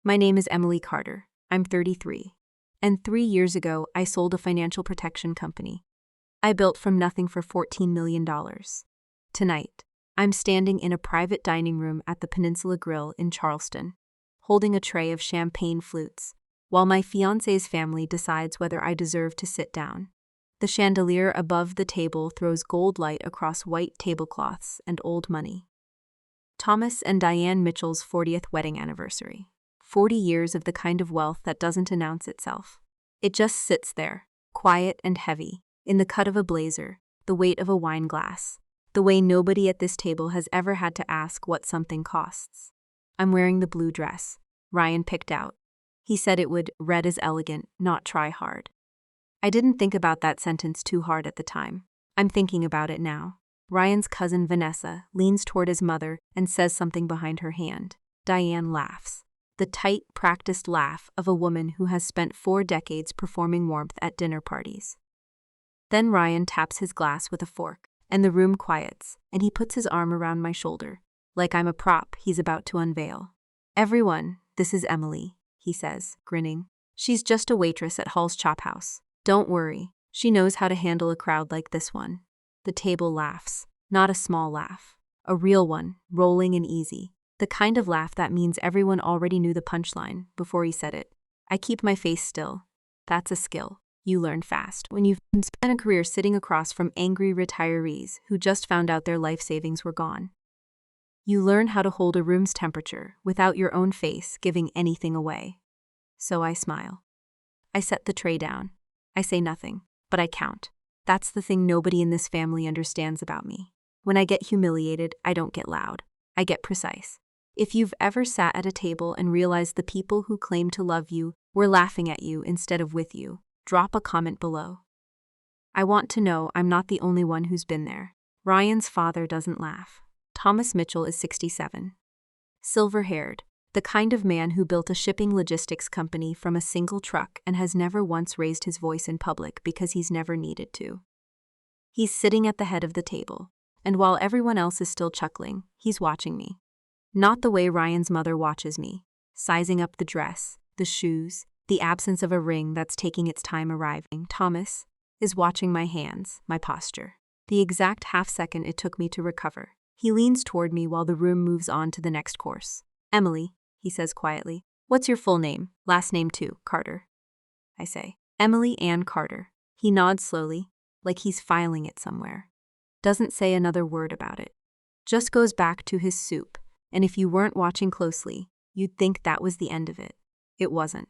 My name is Emily Carter. I'm 33. And 3 years ago, I sold a financial protection company. I built from nothing for $14 million. Tonight, I'm standing in a private dining room at the Peninsula Grill in Charleston, holding a tray of champagne flutes, while my fiancé's family decides whether I deserve to sit down. The chandelier above the table throws gold light across white tablecloths and old money. Thomas and Diane Mitchell's 40th wedding anniversary. 40 years of the kind of wealth that doesn't announce itself. It just sits there, quiet and heavy, in the cut of a blazer, the weight of a wine glass, the way nobody at this table has ever had to ask what something costs. I'm wearing the blue dress Ryan picked out. He said it would read as elegant, not try hard. I didn't think about that sentence too hard at the time. I'm thinking about it now. Ryan's cousin Vanessa leans toward his mother and says something behind her hand. Diane laughs. The tight, practiced laugh of a woman who has spent 4 decades performing warmth at dinner parties. Then Ryan taps his glass with a fork, and the room quiets, and he puts his arm around my shoulder, like I'm a prop he's about to unveil. "Everyone, this is Emily," he says, grinning. "She's just a waitress at Hall's Chop House. Don't worry, she knows how to handle a crowd like this one." The table laughs, not a small laugh, a real one, rolling and easy. The kind of laugh that means everyone already knew the punchline before he said it. I keep my face still. That's a skill you learn fast when you've spent a career sitting across from angry retirees who just found out their life savings were gone. You learn how to hold a room's temperature without your own face giving anything away. So I smile. I set the tray down. I say nothing, but I count. That's the thing nobody in this family understands about me. When I get humiliated, I don't get loud. I get precise. If you've ever sat at a table and realized the people who claim to love you were laughing at you instead of with you, drop a comment below. I want to know I'm not the only one who's been there. Ryan's father doesn't laugh. Thomas Mitchell is 67. Silver-haired, the kind of man who built a shipping logistics company from a single truck and has never once raised his voice in public because he's never needed to. He's sitting at the head of the table, and while everyone else is still chuckling, he's watching me. Not the way Ryan's mother watches me, sizing up the dress, the shoes, the absence of a ring that's taking its time arriving. Thomas is watching my hands, my posture, the exact half-second it took me to recover. He leans toward me while the room moves on to the next course. "Emily," he says quietly. "What's your full name? Last name too, Carter." I say, "Emily Ann Carter." He nods slowly, like he's filing it somewhere. Doesn't say another word about it. Just goes back to his soup. And if you weren't watching closely, you'd think that was the end of it. It wasn't.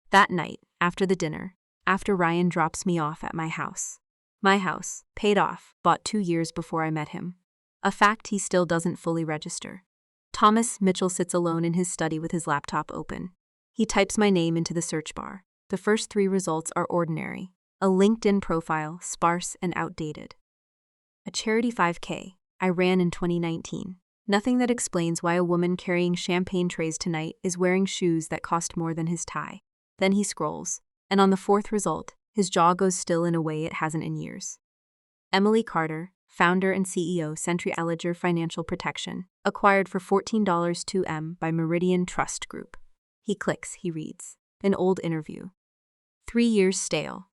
That night, after the dinner, after Ryan drops me off at my house, paid off, bought 2 years before I met him. A fact he still doesn't fully register. Thomas Mitchell sits alone in his study with his laptop open. He types my name into the search bar. The first 3 results are ordinary. A LinkedIn profile, sparse and outdated. A charity 5K I ran in 2019. Nothing that explains why a woman carrying champagne trays tonight is wearing shoes that cost more than his tie. Then he scrolls, and on the 4th result, his jaw goes still in a way it hasn't in years. Emily Carter, founder and CEO, Century Ledger Financial Protection, acquired for $14 2M by Meridian Trust Group. He clicks, he reads. An old interview. 3 years stale.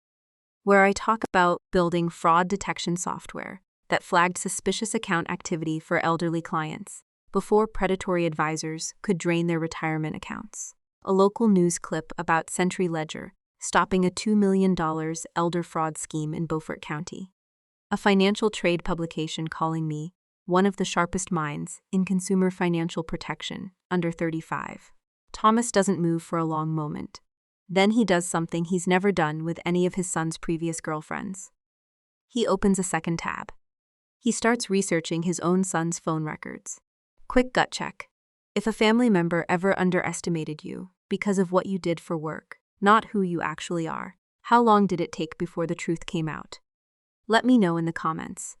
Where I talk about building fraud detection software that flagged suspicious account activity for elderly clients before predatory advisors could drain their retirement accounts. A local news clip about Century Ledger stopping a $2 million elder fraud scheme in Beaufort County. A financial trade publication calling me one of the sharpest minds in consumer financial protection under 35. Thomas doesn't move for a long moment. Then he does something he's never done with any of his son's previous girlfriends. He opens a second tab. He starts researching his own son's phone records. Quick gut check. If a family member ever underestimated you because of what you did for work, not who you actually are, how long did it take before the truth came out? Let me know in the comments.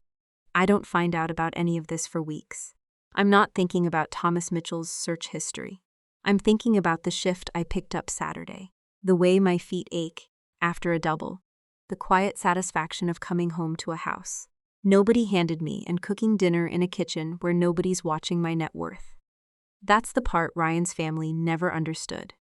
I don't find out about any of this for weeks. I'm not thinking about Thomas Mitchell's search history. I'm thinking about the shift I picked up Saturday, the way my feet ache after a double, the quiet satisfaction of coming home to a house nobody handed me and cooking dinner in a kitchen where nobody's watching my net worth. That's the part Ryan's family never understood.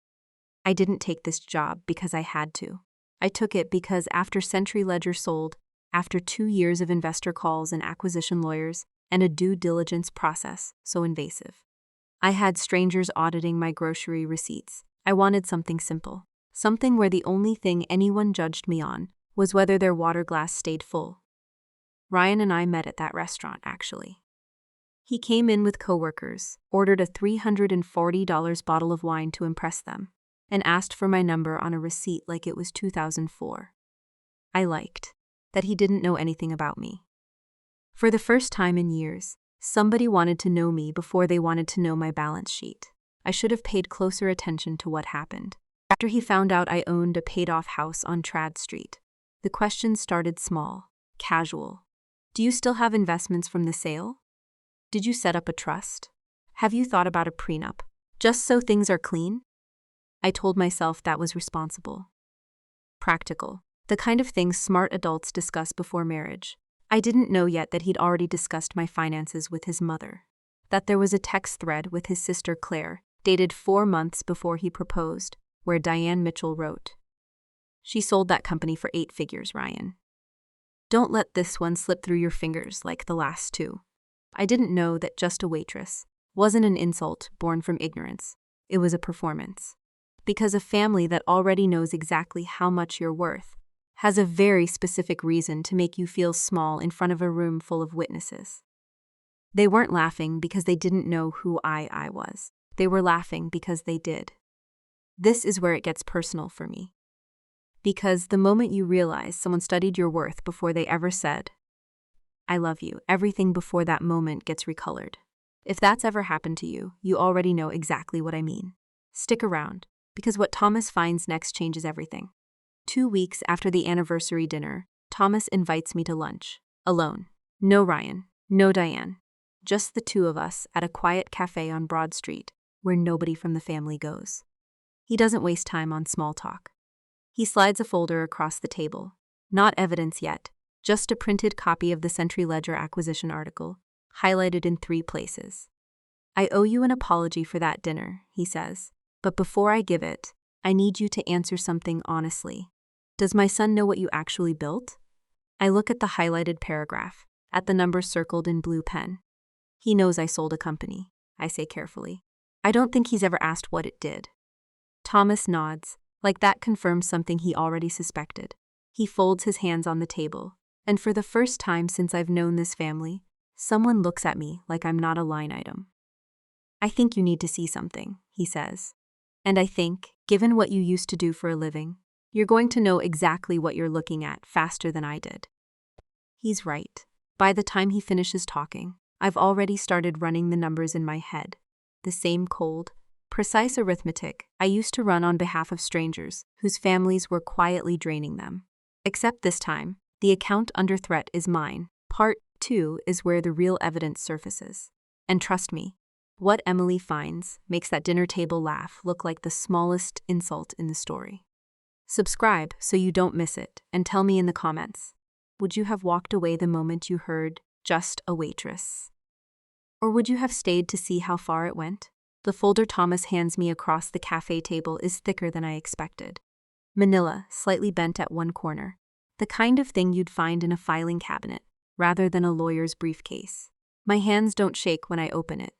I didn't take this job because I had to. I took it because after Century Ledger sold, after 2 years of investor calls and acquisition lawyers, and a due diligence process so invasive, I had strangers auditing my grocery receipts. I wanted something simple. Something where the only thing anyone judged me on was whether their water glass stayed full. Ryan and I met at that restaurant, actually. He came in with coworkers, ordered a $340 bottle of wine to impress them, and asked for my number on a receipt like it was 2004. I liked that he didn't know anything about me. For the first time in years, somebody wanted to know me before they wanted to know my balance sheet. I should have paid closer attention to what happened. After he found out I owned a paid-off house on Trad Street, the questions started small, casual. Do you still have investments from the sale? Did you set up a trust? Have you thought about a prenup, just so things are clean? I told myself that was responsible. Practical, the kind of things smart adults discuss before marriage. I didn't know yet that he'd already discussed my finances with his mother, that there was a text thread with his sister Claire, dated 4 months before he proposed, where Diane Mitchell wrote, "She sold that company for 8 figures, Ryan. Don't let this one slip through your fingers like the last 2. I didn't know that just a waitress wasn't an insult born from ignorance. It was a performance. Because a family that already knows exactly how much you're worth has a very specific reason to make you feel small in front of a room full of witnesses. They weren't laughing because they didn't know who I was. They were laughing because they did. This is where it gets personal for me. Because the moment you realize someone studied your worth before they ever said, "I love you," everything before that moment gets recolored. If that's ever happened to you, you already know exactly what I mean. Stick around, because what Thomas finds next changes everything. 2 weeks after the anniversary dinner, Thomas invites me to lunch. Alone. No Ryan, no Diane. Just the 2 of us at a quiet cafe on Broad Street, where nobody from the family goes. He doesn't waste time on small talk. He slides a folder across the table. Not evidence yet, just a printed copy of the Century Ledger acquisition article, highlighted in 3 places. "I owe you an apology for that dinner," he says, "but before I give it, I need you to answer something honestly. Does my son know what you actually built?" I look at the highlighted paragraph, at the numbers circled in blue pen. "He knows I sold a company," I say carefully. "I don't think he's ever asked what it did." Thomas nods, like that confirms something he already suspected. He folds his hands on the table, and for the first time since I've known this family, someone looks at me like I'm not a line item. "I think you need to see something," he says. "And I think, given what you used to do for a living, you're going to know exactly what you're looking at faster than I did." He's right. By the time he finishes talking, I've already started running the numbers in my head. The same cold, precise arithmetic I used to run on behalf of strangers whose families were quietly draining them. Except this time, the account under threat is mine. Part 2 is where the real evidence surfaces. And trust me, what Emily finds makes that dinner table laugh look like the smallest insult in the story. Subscribe so you don't miss it, and tell me in the comments, would you have walked away the moment you heard "just a waitress"? Or would you have stayed to see how far it went? The folder Thomas hands me across the cafe table is thicker than I expected. Manila, slightly bent at one corner. The kind of thing you'd find in a filing cabinet, rather than a lawyer's briefcase. My hands don't shake when I open it.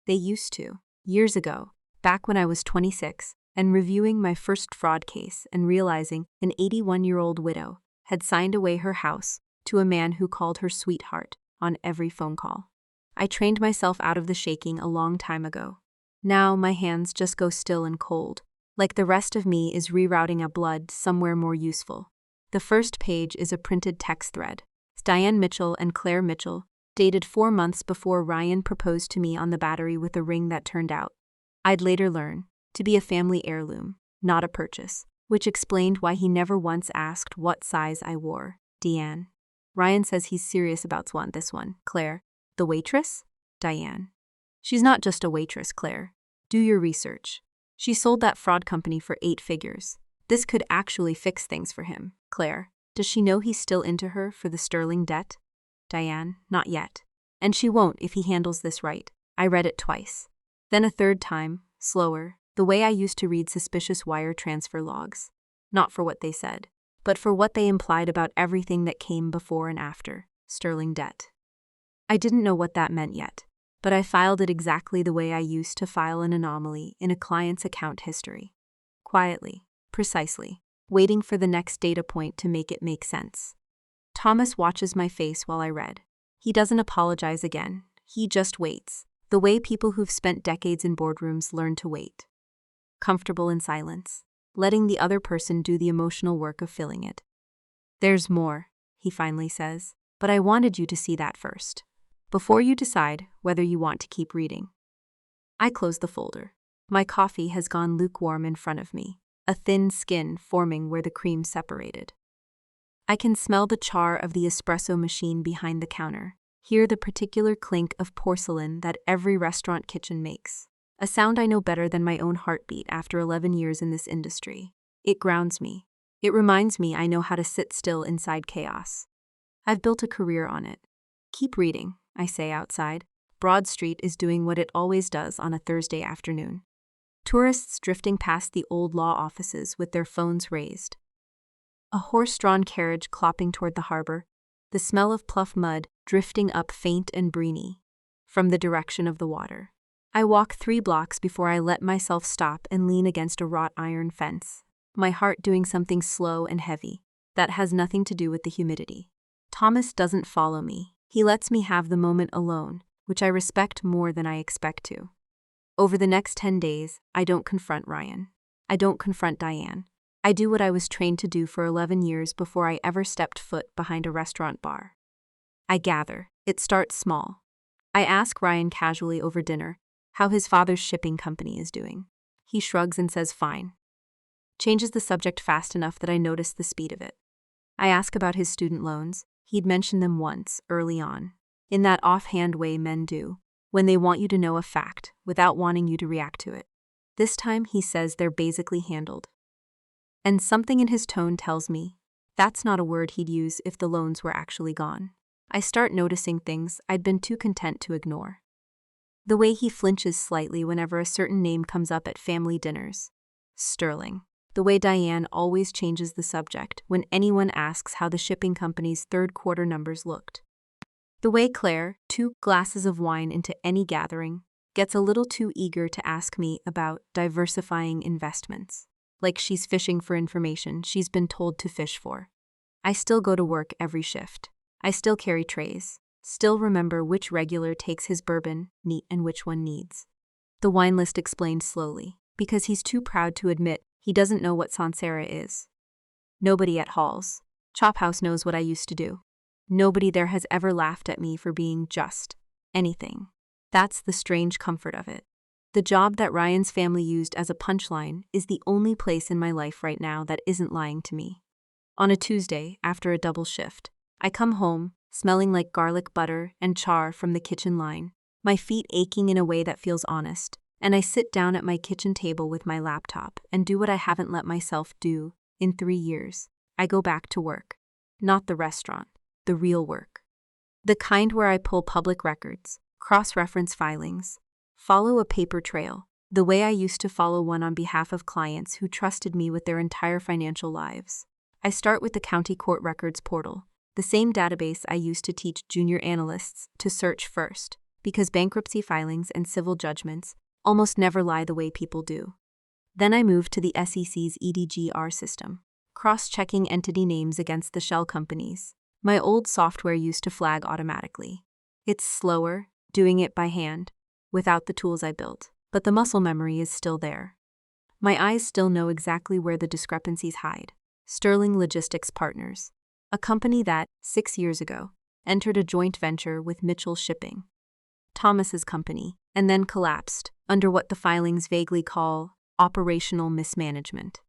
They used to, years ago, back when I was 26, and reviewing my first fraud case and realizing an 81-year-old widow had signed away her house to a man who called her sweetheart on every phone call. I trained myself out of the shaking a long time ago. Now my hands just go still and cold, like the rest of me is rerouting a blood somewhere more useful. The first page is a printed text thread. It's Diane Mitchell and Claire Mitchell, dated 4 months before Ryan proposed to me on the Battery with a ring that turned out, I'd later learn, to be a family heirloom, not a purchase, which explained why he never once asked what size I wore. Deanne. Ryan says he's serious about this one. Claire. The waitress? Diane. She's not just a waitress, Claire. Do your research. She sold that fraud company for 8 figures. This could actually fix things for him. Claire. Does she know he's still into her for the sterling debt? Diane. Not yet. And she won't if he handles this right. I read it twice. Then a third time, slower, the way I used to read suspicious wire transfer logs. Not for what they said, but for what they implied about everything that came before and after sterling debt. I didn't know what that meant yet, but I filed it exactly the way I used to file an anomaly in a client's account history. Quietly, precisely, waiting for the next data point to make it make sense. Thomas watches my face while I read. He doesn't apologize again, he just waits, the way people who've spent decades in boardrooms learn to wait. Comfortable in silence, letting the other person do the emotional work of filling it. "There's more," he finally says, "but I wanted you to see that first, before you decide whether you want to keep reading." I close the folder. My coffee has gone lukewarm in front of me, a thin skin forming where the cream separated. I can smell the char of the espresso machine behind the counter, hear the particular clink of porcelain that every restaurant kitchen makes, a sound I know better than my own heartbeat after 11 years in this industry. It grounds me. It reminds me I know how to sit still inside chaos. I've built a career on it. "Keep reading," I say outside. Broad Street is doing what it always does on a Thursday afternoon. Tourists drifting past the old law offices with their phones raised. A horse-drawn carriage clopping toward the harbor, the smell of pluff mud drifting up faint and breeny from the direction of the water. I walk 3 blocks before I let myself stop and lean against a wrought iron fence, my heart doing something slow and heavy that has nothing to do with the humidity. Thomas doesn't follow me. He lets me have the moment alone, which I respect more than I expect to. Over the next 10 days, I don't confront Ryan. I don't confront Diane. I do what I was trained to do for 11 years before I ever stepped foot behind a restaurant bar. I gather. It starts small. I ask Ryan casually over dinner how his father's shipping company is doing. He shrugs and says fine. Changes the subject fast enough that I notice the speed of it. I ask about his student loans. He'd mentioned them once, early on, in that offhand way men do, when they want you to know a fact without wanting you to react to it. This time he says they're basically handled. And something in his tone tells me that's not a word he'd use if the loans were actually gone. I start noticing things I'd been too content to ignore. The way he flinches slightly whenever a certain name comes up at family dinners. Sterling. The way Diane always changes the subject when anyone asks how the shipping company's third-quarter numbers looked. The way Claire, 2 glasses of wine into any gathering, gets a little too eager to ask me about diversifying investments, like she's fishing for information she's been told to fish for. I still go to work every shift. I still carry trays, still remember which regular takes his bourbon neat and which one needs. The wine list explained slowly, because he's too proud to admit he doesn't know what Sancerre is. Nobody at Hall's Chop House knows what I used to do. Nobody there has ever laughed at me for being just anything. That's the strange comfort of it. The job that Ryan's family used as a punchline is the only place in my life right now that isn't lying to me. On a Tuesday, after a double shift, I come home, smelling like garlic butter and char from the kitchen line, my feet aching in a way that feels honest, and I sit down at my kitchen table with my laptop and do what I haven't let myself do in 3 years. I go back to work. Not the restaurant, the real work. The kind where I pull public records, cross-reference filings, follow a paper trail, the way I used to follow one on behalf of clients who trusted me with their entire financial lives. I start with the county court records portal, the same database I used to teach junior analysts to search first, because bankruptcy filings and civil judgments almost never lie the way people do. Then I move to the SEC's EDGR system, cross-checking entity names against the shell companies. My old software used to flag automatically. It's slower, doing it by hand, without the tools I built, but the muscle memory is still there. My eyes still know exactly where the discrepancies hide. Sterling Logistics Partners, a company that, 6 years ago, entered a joint venture with Mitchell Shipping, Thomas's company, and then collapsed under what the filings vaguely call operational mismanagement.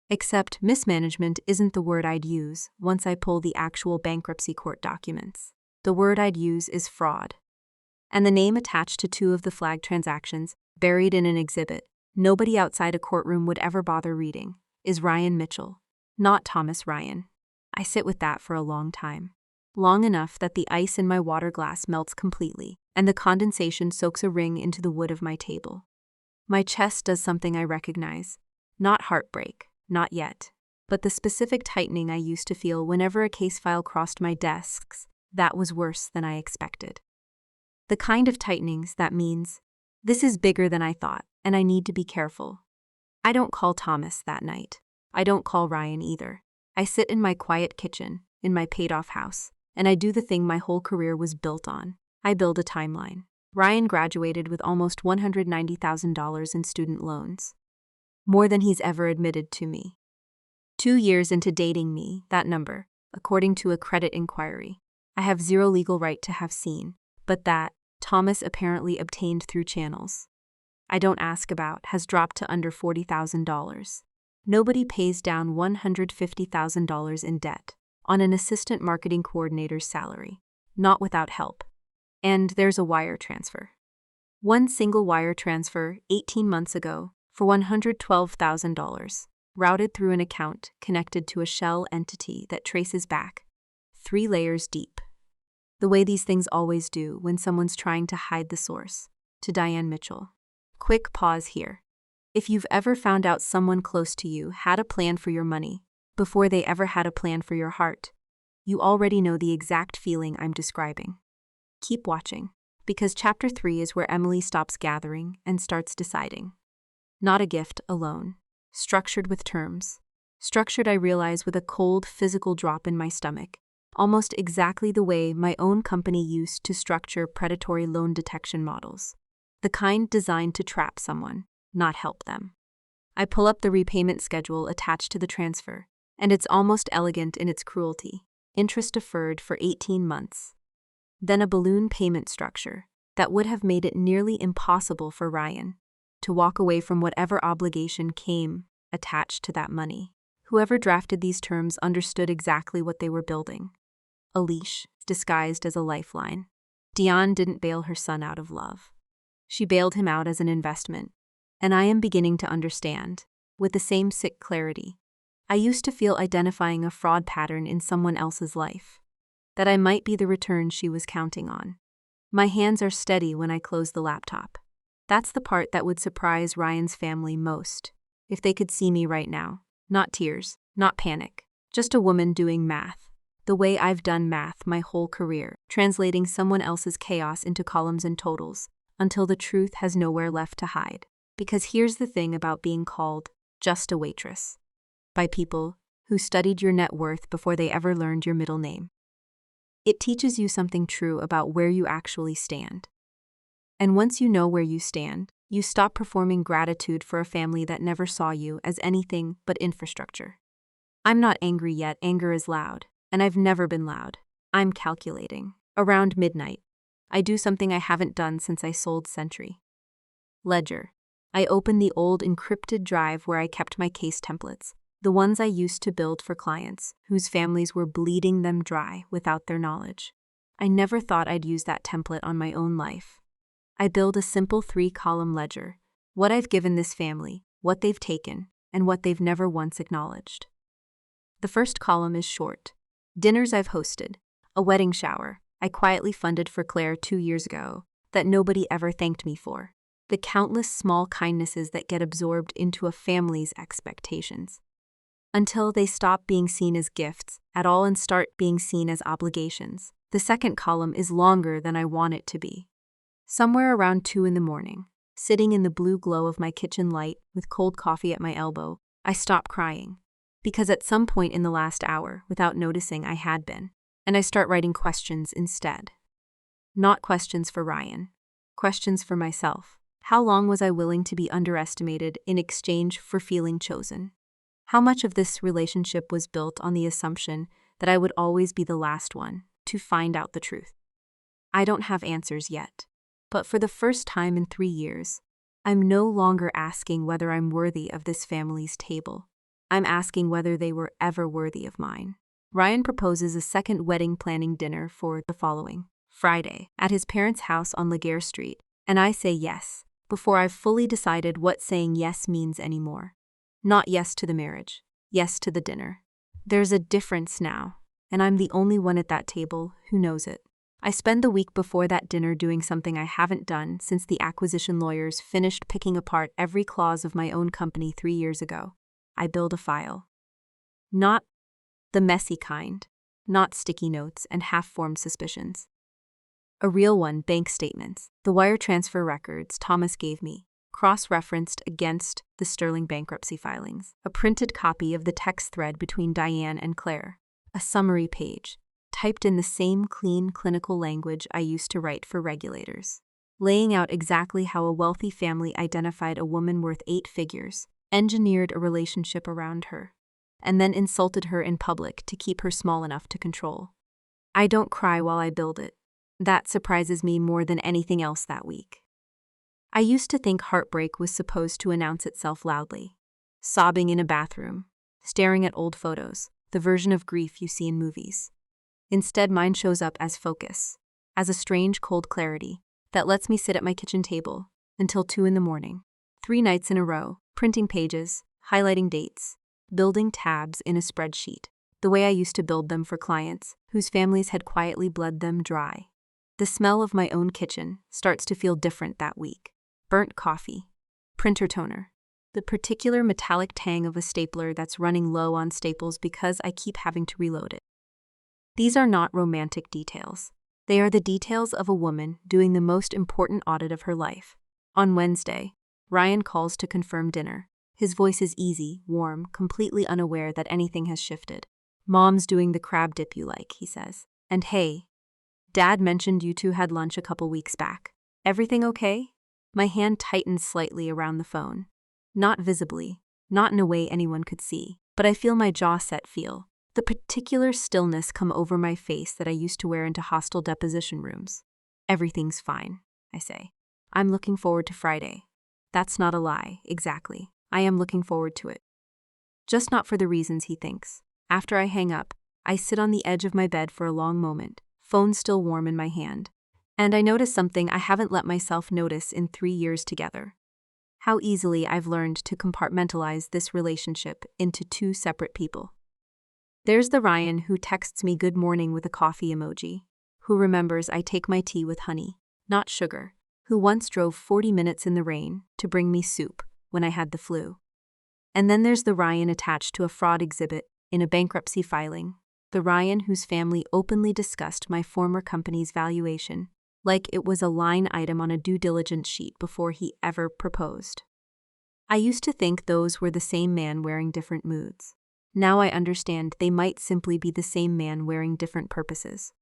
Except mismanagement isn't the word I'd use once I pull the actual bankruptcy court documents. The word I'd use is fraud. And the name attached to 2 of the flagged transactions, buried in an exhibit nobody outside a courtroom would ever bother reading, is Ryan Mitchell, not Thomas Ryan. I sit with that for a long time. Long enough that the ice in my water glass melts completely, and the condensation soaks a ring into the wood of my table. My chest does something I recognize. Not heartbreak, not yet. But the specific tightening I used to feel whenever a case file crossed my desks, that was worse than I expected. The kind of tightenings that means, this is bigger than I thought, and I need to be careful. I don't call Thomas that night. I don't call Ryan either. I sit in my quiet kitchen, in my paid-off house, and I do the thing my whole career was built on. I build a timeline. Ryan graduated with almost $190,000 in student loans. More than he's ever admitted to me. 2 years into dating me, that number, according to a credit inquiry, I have zero legal right to have seen, but that, Thomas apparently obtained through channels I don't ask about, has dropped to under $40,000. Nobody pays down $150,000 in debt on an assistant marketing coordinator's salary, not without help. And there's a wire transfer. One single wire transfer 18 months ago for $112,000, routed through an account connected to a shell entity that traces back 3 layers deep. The way these things always do when someone's trying to hide the source, to Diane Mitchell. Quick pause here. If you've ever found out someone close to you had a plan for your money before they ever had a plan for your heart, you already know the exact feeling I'm describing. Keep watching, because Chapter 3 is where Emily stops gathering and starts deciding. Not a gift alone. Structured with terms. Structured, I realize, with a cold, physical drop in my stomach. Almost exactly the way my own company used to structure predatory loan detection models. The kind designed to trap someone, not help them. I pull up the repayment schedule attached to the transfer, and it's almost elegant in its cruelty. Interest deferred for 18 months. Then a balloon payment structure that would have made it nearly impossible for Ryan to walk away from whatever obligation came attached to that money. Whoever drafted these terms understood exactly what they were building. A leash disguised as a lifeline. Dion didn't bail her son out of love. She bailed him out as an investment, and I am beginning to understand, with the same sick clarity. I used to feel identifying a fraud pattern in someone else's life, that I might be the return she was counting on. My hands are steady when I close the laptop. That's the part that would surprise Ryan's family most, if they could see me right now. Not tears, not panic, just a woman doing math. The way I've done math my whole career, translating someone else's chaos into columns and totals, until the truth has nowhere left to hide. Because here's the thing about being called just a waitress by people who studied your net worth before they ever learned your middle name. It teaches you something true about where you actually stand. And once you know where you stand, you stop performing gratitude for a family that never saw you as anything but infrastructure. I'm not angry yet. Anger is loud, and I've never been loud. I'm calculating. Around midnight, I do something I haven't done since I sold Century. Ledger. I open the old encrypted drive where I kept my case templates, the ones I used to build for clients whose families were bleeding them dry without their knowledge. I never thought I'd use that template on my own life. I build a simple 3-column ledger, what I've given this family, what they've taken, and what they've never once acknowledged. The first column is short. Dinners I've hosted, a wedding shower I quietly funded for Claire 2 years ago that nobody ever thanked me for. The countless small kindnesses that get absorbed into a family's expectations. Until they stop being seen as gifts at all and start being seen as obligations. The second column is longer than I want it to be. Somewhere around 2 in the morning, sitting in the blue glow of my kitchen light with cold coffee at my elbow, I stop crying. Because at some point in the last hour, without noticing, I had been. And I start writing questions instead. Not questions for Ryan. Questions for myself. How long was I willing to be underestimated in exchange for feeling chosen? How much of this relationship was built on the assumption that I would always be the last one to find out the truth? I don't have answers yet, but for the first time in 3 years, I'm no longer asking whether I'm worthy of this family's table. I'm asking whether they were ever worthy of mine. Ryan proposes a second wedding planning dinner for the following Friday at his parents' house on Laguerre Street, and I say yes, before I've fully decided what saying yes means anymore. Not yes to the marriage, yes to the dinner. There's a difference now, and I'm the only one at that table who knows it. I spend the week before that dinner doing something I haven't done since the acquisition lawyers finished picking apart every clause of my own company 3 years ago. I build a file. Not the messy kind, not sticky notes and half-formed suspicions. A real one, bank statements, the wire transfer records Thomas gave me, cross-referenced against the Sterling bankruptcy filings, a printed copy of the text thread between Diane and Claire, a summary page, typed in the same clean clinical language I used to write for regulators, laying out exactly how a wealthy family identified a woman worth 8 figures, engineered a relationship around her, and then insulted her in public to keep her small enough to control. I don't cry while I build it. That surprises me more than anything else that week. I used to think heartbreak was supposed to announce itself loudly, sobbing in a bathroom, staring at old photos, the version of grief you see in movies. Instead, mine shows up as focus, as a strange cold clarity that lets me sit at my kitchen table until 2 in the morning, 3 nights in a row, printing pages, highlighting dates, building tabs in a spreadsheet, the way I used to build them for clients whose families had quietly bled them dry. The smell of my own kitchen starts to feel different that week. Burnt coffee, printer toner, the particular metallic tang of a stapler that's running low on staples because I keep having to reload it. These are not romantic details. They are the details of a woman doing the most important audit of her life. On Wednesday, Ryan calls to confirm dinner. His voice is easy, warm, completely unaware that anything has shifted. "Mom's doing the crab dip you like," he says. "And hey, Dad mentioned you two had lunch a couple weeks back. Everything okay?" My hand tightens slightly around the phone. Not visibly, not in a way anyone could see, but I feel my jaw set feel. The particular stillness come over my face that I used to wear into hostile deposition rooms. "Everything's fine," I say. "I'm looking forward to Friday." That's not a lie, exactly. I am looking forward to it. Just not for the reasons he thinks. After I hang up, I sit on the edge of my bed for a long moment, phone still warm in my hand. And I notice something I haven't let myself notice in 3 years together. How easily I've learned to compartmentalize this relationship into 2 separate people. There's the Ryan who texts me good morning with a coffee emoji, who remembers I take my tea with honey, not sugar, who once drove 40 minutes in the rain to bring me soup when I had the flu. And then there's the Ryan attached to a fraud exhibit in a bankruptcy filing, the Ryan whose family openly discussed my former company's valuation like it was a line item on a due diligence sheet before he ever proposed. I used to think those were the same man wearing different moods. Now I understand they might simply be the same man wearing different purposes.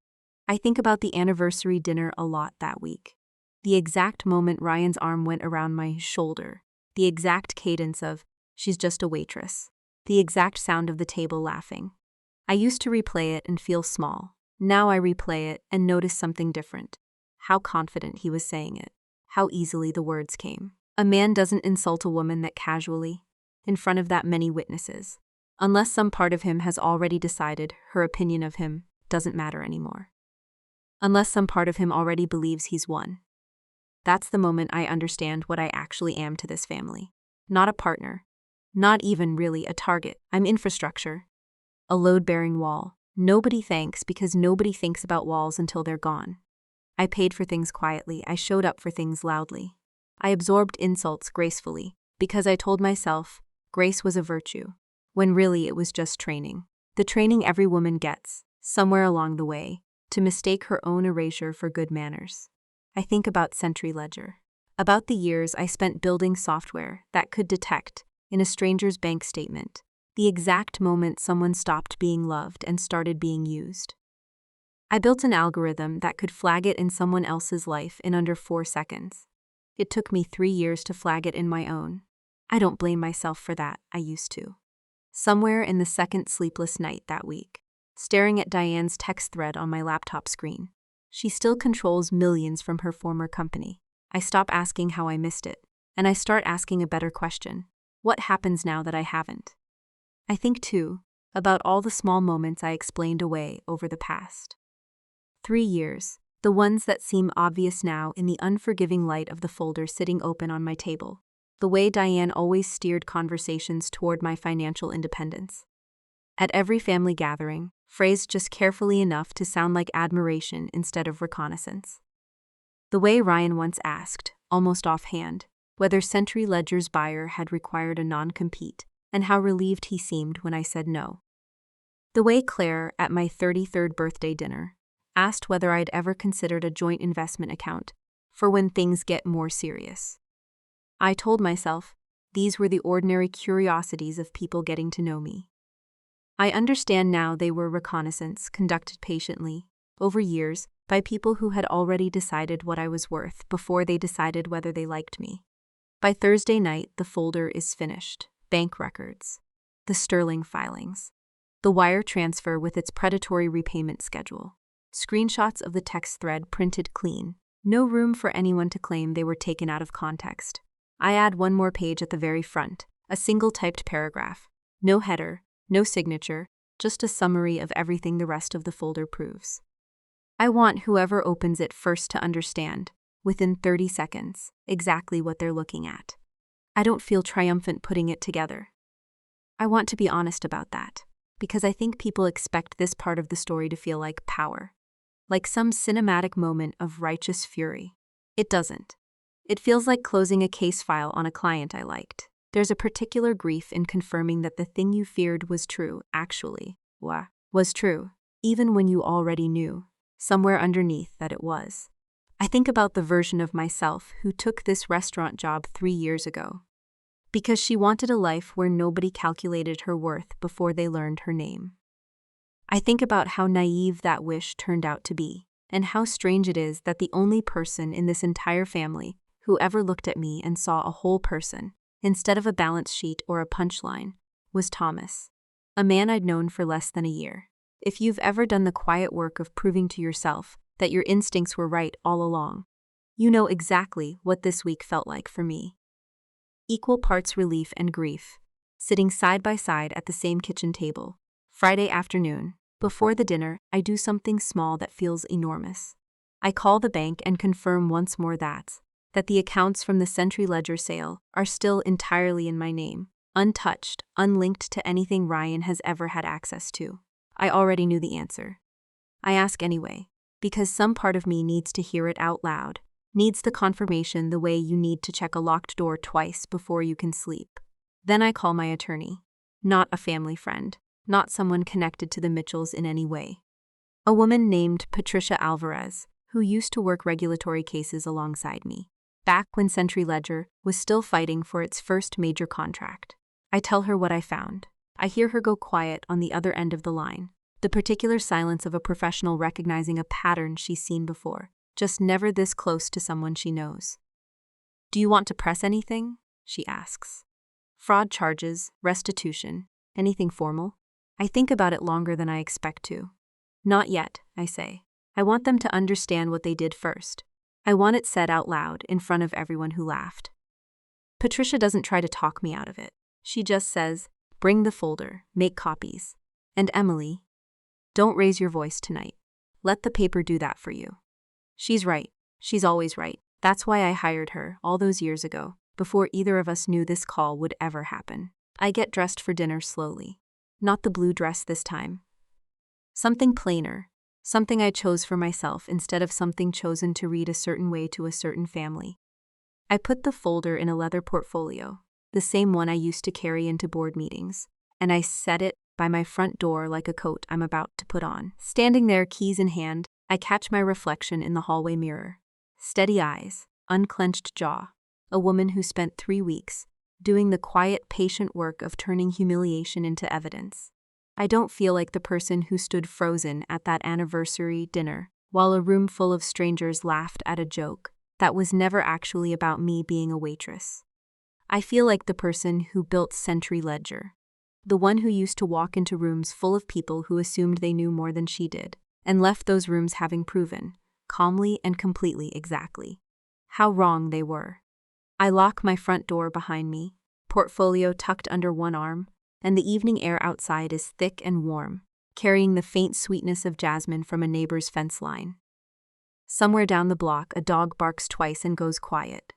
I think about the anniversary dinner a lot that week. The exact moment Ryan's arm went around my shoulder. The exact cadence of, "She's just a waitress." The exact sound of the table laughing. I used to replay it and feel small. Now I replay it and notice something different. How confident he was saying it. How easily the words came. A man doesn't insult a woman that casually, in front of that many witnesses, unless some part of him has already decided her opinion of him doesn't matter anymore. Unless some part of him already believes he's won. That's the moment I understand what I actually am to this family. Not a partner. Not even really a target. I'm infrastructure. A load-bearing wall. Nobody thanks because nobody thinks about walls until they're gone. I paid for things quietly. I showed up for things loudly. I absorbed insults gracefully because I told myself grace was a virtue, when really it was just training. The training every woman gets, somewhere along the way, to mistake her own erasure for good manners. I think about Sentry Ledger, about the years I spent building software that could detect, in a stranger's bank statement, the exact moment someone stopped being loved and started being used. I built an algorithm that could flag it in someone else's life in under 4 seconds. It took me 3 years to flag it in my own. I don't blame myself for that, I used to. Somewhere in the second sleepless night that week, staring at Diane's text thread on my laptop screen. She still controls millions from her former company. I stop asking how I missed it, and I start asking a better question. What happens now that I haven't? I think, too, about all the small moments I explained away over the past 3 years, the ones that seem obvious now in the unforgiving light of the folder sitting open on my table, the way Diane always steered conversations toward my financial independence. At every family gathering, phrased just carefully enough to sound like admiration instead of reconnaissance. The way Ryan once asked, almost offhand, whether Century Ledger's buyer had required a non-compete, and how relieved he seemed when I said no. The way Claire, at my 33rd birthday dinner, asked whether I'd ever considered a joint investment account for when things get more serious. I told myself these were the ordinary curiosities of people getting to know me. I understand now they were reconnaissance conducted patiently, over years, by people who had already decided what I was worth before they decided whether they liked me. By Thursday night, the folder is finished. Bank records, the sterling filings, the wire transfer with its predatory repayment schedule, screenshots of the text thread printed clean, no room for anyone to claim they were taken out of context. I add one more page at the very front, a single typed paragraph, no header, no signature, just a summary of everything the rest of the folder proves. I want whoever opens it first to understand, within 30 seconds, exactly what they're looking at. I don't feel triumphant putting it together. I want to be honest about that, because I think people expect this part of the story to feel like power, like some cinematic moment of righteous fury. It doesn't. It feels like closing a case file on a client I liked. There's a particular grief in confirming that the thing you feared was true, actually, was true, even when you already knew, somewhere underneath, that it was. I think about the version of myself who took this restaurant job 3 years ago, because she wanted a life where nobody calculated her worth before they learned her name. I think about how naive that wish turned out to be, and how strange it is that the only person in this entire family who ever looked at me and saw a whole person, instead of a balance sheet or a punchline, was Thomas, a man I'd known for less than a year. If you've ever done the quiet work of proving to yourself that your instincts were right all along, you know exactly what this week felt like for me. Equal parts relief and grief, sitting side by side at the same kitchen table. Friday afternoon, before the dinner, I do something small that feels enormous. I call the bank and confirm once more that the accounts from the Century Ledger sale are still entirely in my name, untouched, unlinked to anything Ryan has ever had access to. I already knew the answer. I ask anyway, because some part of me needs to hear it out loud, needs the confirmation the way you need to check a locked door twice before you can sleep. Then I call my attorney, not a family friend, not someone connected to the Mitchells in any way. A woman named Patricia Alvarez, who used to work regulatory cases alongside me, back when Century Ledger was still fighting for its first major contract. I tell her what I found. I hear her go quiet on the other end of the line, the particular silence of a professional recognizing a pattern she's seen before, just never this close to someone she knows. "Do you want to press anything?" she asks. "Fraud charges, restitution, anything formal?" I think about it longer than I expect to. "Not yet," I say. "I want them to understand what they did first. I want it said out loud in front of everyone who laughed." Patricia doesn't try to talk me out of it. She just says, "Bring the folder, make copies. And Emily, don't raise your voice tonight. Let the paper do that for you." She's right. She's always right. That's why I hired her all those years ago, before either of us knew this call would ever happen. I get dressed for dinner slowly. Not the blue dress this time. Something plainer. Something I chose for myself instead of something chosen to read a certain way to a certain family. I put the folder in a leather portfolio, the same one I used to carry into board meetings, and I set it by my front door like a coat I'm about to put on. Standing there, keys in hand, I catch my reflection in the hallway mirror. Steady eyes, unclenched jaw, a woman who spent 3 weeks doing the quiet, patient work of turning humiliation into evidence. I don't feel like the person who stood frozen at that anniversary dinner while a room full of strangers laughed at a joke that was never actually about me being a waitress. I feel like the person who built Century Ledger, the one who used to walk into rooms full of people who assumed they knew more than she did, and left those rooms having proven, calmly and completely exactly, how wrong they were. I lock my front door behind me, portfolio tucked under one arm, and the evening air outside is thick and warm, carrying the faint sweetness of jasmine from a neighbor's fence line. Somewhere down the block, a dog barks twice and goes quiet.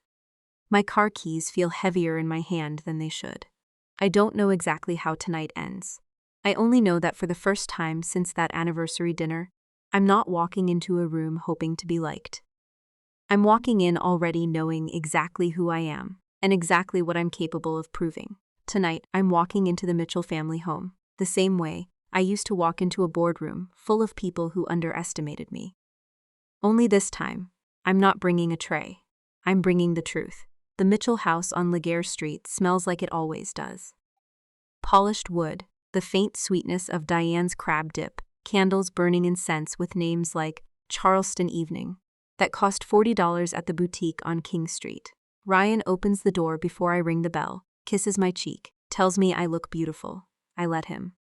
My car keys feel heavier in my hand than they should. I don't know exactly how tonight ends. I only know that for the first time since that anniversary dinner, I'm not walking into a room hoping to be liked. I'm walking in already knowing exactly who I am and exactly what I'm capable of proving. Tonight, I'm walking into the Mitchell family home, the same way I used to walk into a boardroom full of people who underestimated me. Only this time, I'm not bringing a tray. I'm bringing the truth. The Mitchell house on Laguerre Street smells like it always does. Polished wood, the faint sweetness of Diane's crab dip, candles burning in scents with names like Charleston Evening, that cost $40 at the boutique on King Street. Ryan opens the door before I ring the bell, kisses my cheek, tells me I look beautiful. I let him.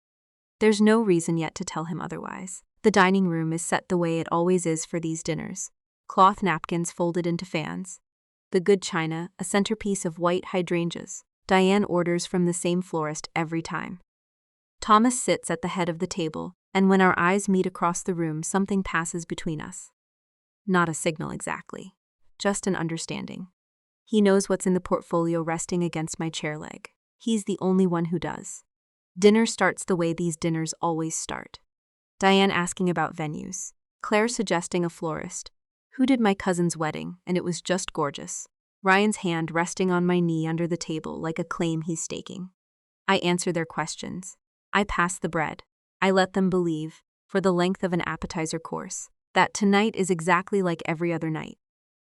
There's no reason yet to tell him otherwise. The dining room is set the way it always is for these dinners. Cloth napkins folded into fans. The good china, a centerpiece of white hydrangeas. Diane orders from the same florist every time. Thomas sits at the head of the table, and when our eyes meet across the room, something passes between us. Not a signal exactly, just an understanding. He knows what's in the portfolio resting against my chair leg. He's the only one who does. Dinner starts the way these dinners always start. Diane asking about venues. Claire suggesting a florist. Who did my cousin's wedding, and it was just gorgeous. Ryan's hand resting on my knee under the table like a claim he's staking. I answer their questions. I pass the bread. I let them believe, for the length of an appetizer course, that tonight is exactly like every other night.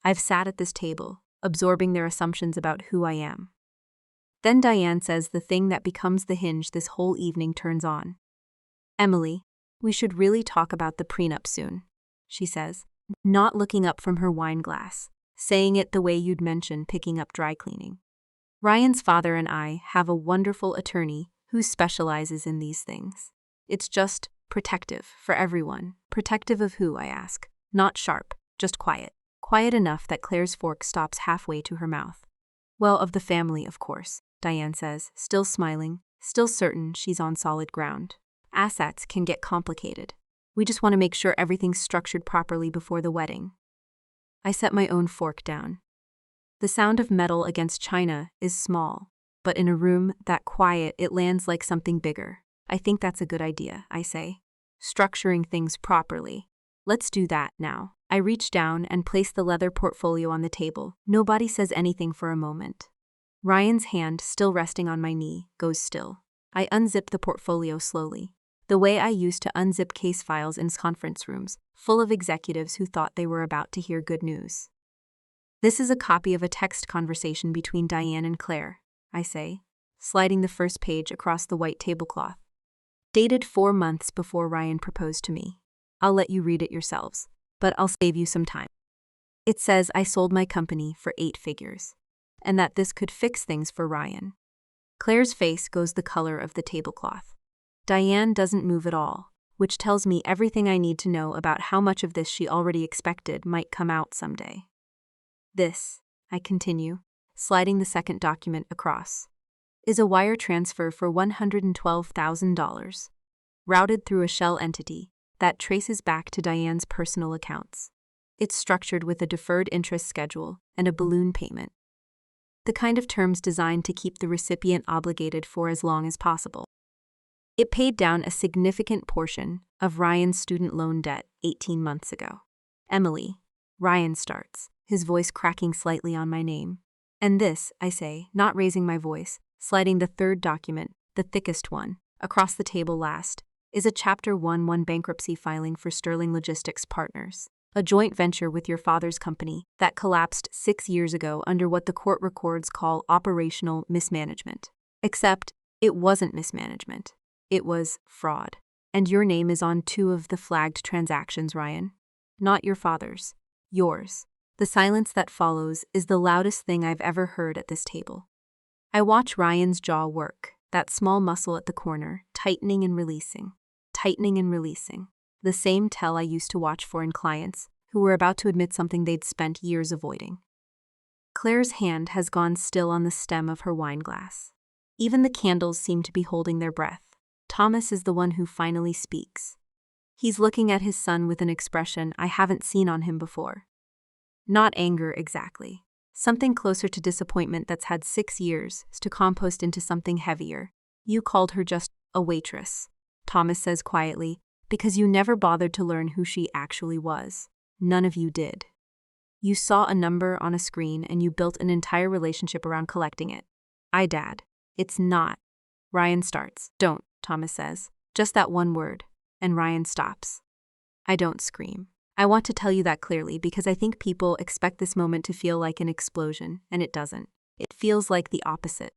I've sat at this table, absorbing their assumptions about who I am. Then Diane says the thing that becomes the hinge this whole evening turns on. Emily, we should really talk about the prenup soon, she says, not looking up from her wine glass, saying it the way you'd mention picking up dry cleaning. Ryan's father and I have a wonderful attorney who specializes in these things. It's just protective for everyone. Protective of who, I ask. Not sharp, just quiet. Quiet enough that Claire's fork stops halfway to her mouth. Well, of the family, of course, Diane says, still smiling, still certain she's on solid ground. Assets can get complicated. We just want to make sure everything's structured properly before the wedding. I set my own fork down. The sound of metal against china is small, but in a room that quiet, it lands like something bigger. I think that's a good idea, I say. Structuring things properly. Let's do that now. I reach down and place the leather portfolio on the table. Nobody says anything for a moment. Ryan's hand, still resting on my knee, goes still. I unzip the portfolio slowly, the way I used to unzip case files in conference rooms, full of executives who thought they were about to hear good news. This is a copy of a text conversation between Diane and Claire, I say, sliding the first page across the white tablecloth. Dated 4 months before Ryan proposed to me. I'll let you read it yourselves, but I'll save you some time. It says I sold my company for 8 figures, and that this could fix things for Ryan. Claire's face goes the color of the tablecloth. Diane doesn't move at all, which tells me everything I need to know about how much of this she already expected might come out someday. This, I continue, sliding the second document across, is a wire transfer for $112,000, routed through a shell entity that traces back to Diane's personal accounts. It's structured with a deferred interest schedule and a balloon payment, the kind of terms designed to keep the recipient obligated for as long as possible. It paid down a significant portion of Ryan's student loan debt 18 months ago. Emily, Ryan starts, his voice cracking slightly on my name. And this, I say, not raising my voice, sliding the third document, the thickest one, across the table last, is a Chapter 11 bankruptcy filing for Sterling Logistics Partners, a joint venture with your father's company that collapsed 6 years ago under what the court records call operational mismanagement. Except, it wasn't mismanagement. It was fraud. And your name is on 2 of the flagged transactions, Ryan. Not your father's. Yours. The silence that follows is the loudest thing I've ever heard at this table. I watch Ryan's jaw work, that small muscle at the corner, tightening and releasing. The same tell I used to watch for in clients who were about to admit something they'd spent years avoiding. Claire's hand has gone still on the stem of her wine glass. Even the candles seem to be holding their breath. Thomas is the one who finally speaks. He's looking at his son with an expression I haven't seen on him before. Not anger exactly. Something closer to disappointment that's had 6 years to compost into something heavier. You called her just a waitress. Thomas says quietly, because you never bothered to learn who she actually was. None of you did. You saw a number on a screen and you built an entire relationship around collecting it. Dad. It's not. Ryan starts. Don't, Thomas says. Just that one word. And Ryan stops. I don't scream. I want to tell you that clearly because I think people expect this moment to feel like an explosion, and it doesn't. It feels like the opposite.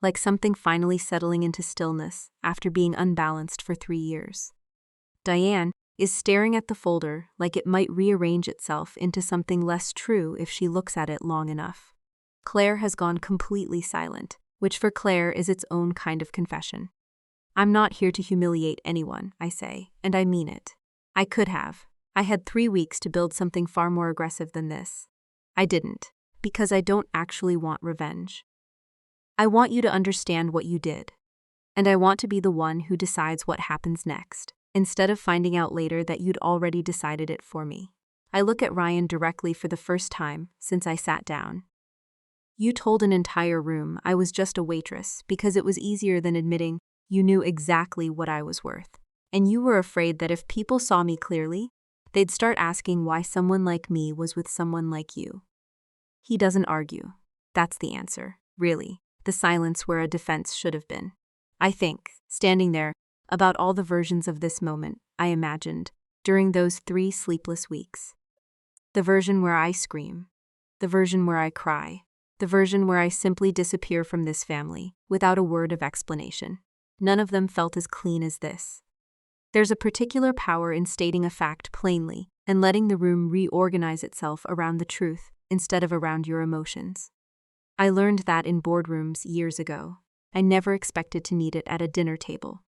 Like something finally settling into stillness after being unbalanced for 3 years. Diane is staring at the folder like it might rearrange itself into something less true if she looks at it long enough. Claire has gone completely silent, which for Claire is its own kind of confession. I'm not here to humiliate anyone, I say, and I mean it. I could have. I had 3 weeks to build something far more aggressive than this. I didn't, because I don't actually want revenge. I want you to understand what you did. And I want to be the one who decides what happens next, instead of finding out later that you'd already decided it for me. I look at Ryan directly for the first time since I sat down. You told an entire room I was just a waitress because it was easier than admitting you knew exactly what I was worth. And you were afraid that if people saw me clearly, they'd start asking why someone like me was with someone like you. He doesn't argue. That's the answer, really. The silence where a defense should have been. I think, standing there, about all the versions of this moment I imagined during those 3 sleepless weeks. The version where I scream. The version where I cry. The version where I simply disappear from this family without a word of explanation. None of them felt as clean as this. There's a particular power in stating a fact plainly and letting the room reorganize itself around the truth instead of around your emotions. I learned that in boardrooms years ago. I never expected to need it at a dinner table.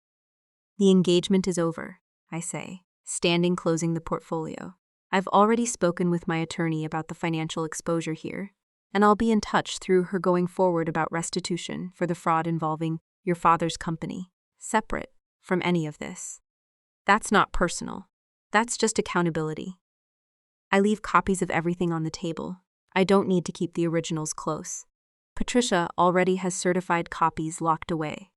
The engagement is over, I say, standing closing the portfolio. I've already spoken with my attorney about the financial exposure here, and I'll be in touch through her going forward about restitution for the fraud involving your father's company, separate from any of this. That's not personal. That's just accountability. I leave copies of everything on the table. I don't need to keep the originals close. Patricia already has certified copies locked away,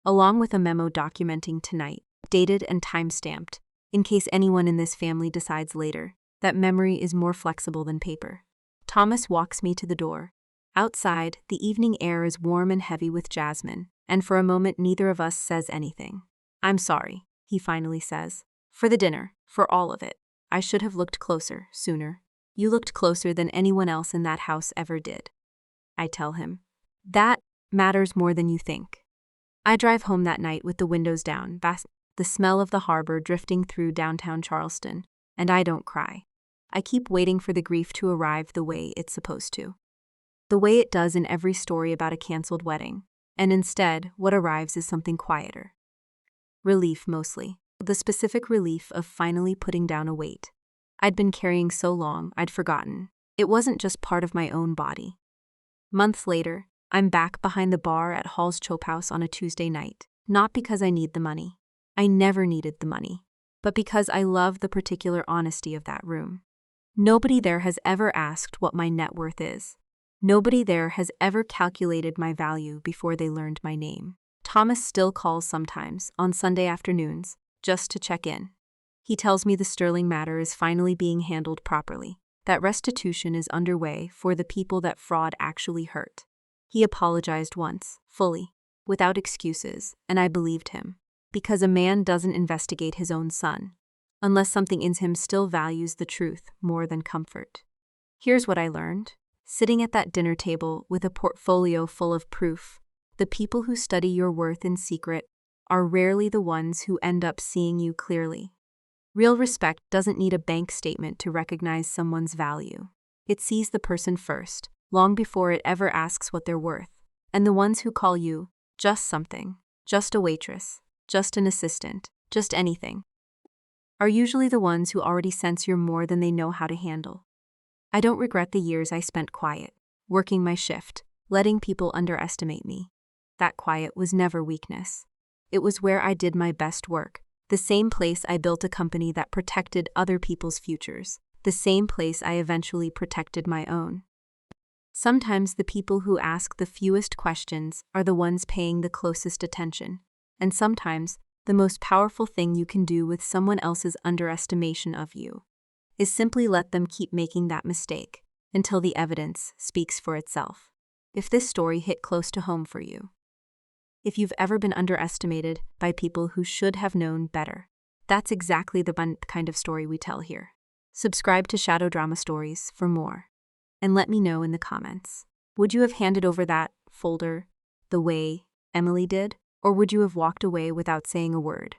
along with a memo documenting tonight, dated and time-stamped, in case anyone in this family decides later that memory is more flexible than paper. Thomas walks me to the door. Outside, the evening air is warm and heavy with jasmine, and for a moment neither of us says anything. I'm sorry, he finally says. For the dinner, for all of it. I should have looked closer, sooner. You looked closer than anyone else in that house ever did. I tell him. That matters more than you think. I drive home that night with the windows down, the smell of the harbor drifting through downtown Charleston, and I don't cry. I keep waiting for the grief to arrive the way it's supposed to. The way it does in every story about a canceled wedding, and instead, what arrives is something quieter. Relief, mostly. The specific relief of finally putting down a weight. I'd been carrying so long, I'd forgotten. It wasn't just part of my own body. Months later, I'm back behind the bar at Hall's Chop House on a Tuesday night. Not because I need the money. I never needed the money. But because I love the particular honesty of that room. Nobody there has ever asked what my net worth is. Nobody there has ever calculated my value before they learned my name. Thomas still calls sometimes, on Sunday afternoons, just to check in. He tells me the Sterling matter is finally being handled properly, that restitution is underway for the people that fraud actually hurt. He apologized once, fully, without excuses, and I believed him. Because a man doesn't investigate his own son, unless something in him still values the truth more than comfort. Here's what I learned. Sitting at that dinner table with a portfolio full of proof, the people who study your worth in secret are rarely the ones who end up seeing you clearly. Real respect doesn't need a bank statement to recognize someone's value. It sees the person first, long before it ever asks what they're worth. And the ones who call you just something, just a waitress, just an assistant, just anything, are usually the ones who already sense you're more than they know how to handle. I don't regret the years I spent quiet, working my shift, letting people underestimate me. That quiet was never weakness. It was where I did my best work, the same place I built a company that protected other people's futures, the same place I eventually protected my own. Sometimes the people who ask the fewest questions are the ones paying the closest attention, and sometimes The most powerful thing you can do with someone else's underestimation of you is simply let them keep making that mistake until the evidence speaks for itself. If this story hit close to home for you, if you've ever been underestimated by people who should have known better, that's exactly the kind of story we tell here. Subscribe to Shadow Drama Stories for more, and let me know in the comments. Would you have handed over that folder the way Emily did, or would you have walked away without saying a word?